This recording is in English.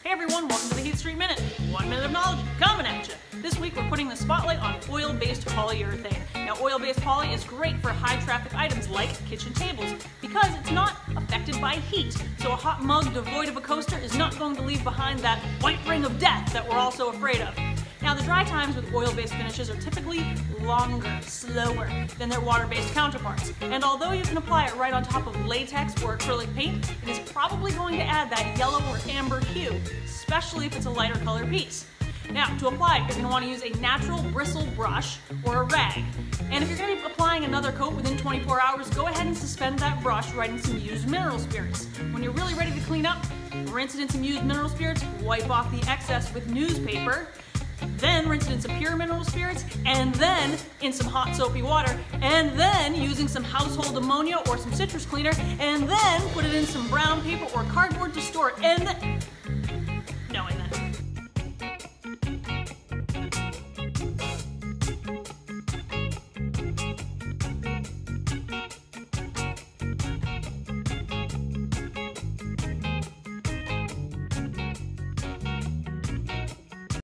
Hey everyone, welcome to the Heath Street Minute. 1 minute of knowledge coming at you. This week we're putting the spotlight on oil-based polyurethane. Now oil-based poly is great for high traffic items like kitchen tables because it's not affected by heat. So a hot mug devoid of a coaster is not going to leave behind that white ring of death that we're all so afraid of. Now the dry times with oil-based finishes are typically longer, slower than their water-based counterparts. And although you can apply it right on top of latex or acrylic paint, it is probably going to add that yellow or amber hue, especially if it's a lighter color piece. Now, to apply it, you're going to want to use a natural bristle brush or a rag. And if you're going to be applying another coat within 24 hours, go ahead and suspend that brush right in some used mineral spirits. When you're really ready to clean up, rinse it in some used mineral spirits, wipe off the excess with newspaper, then rinse it in some pure mineral spirits, and then in some hot soapy water, and then using some household ammonia or some citrus cleaner, and then put it in some brown paper or cardboard to store it. And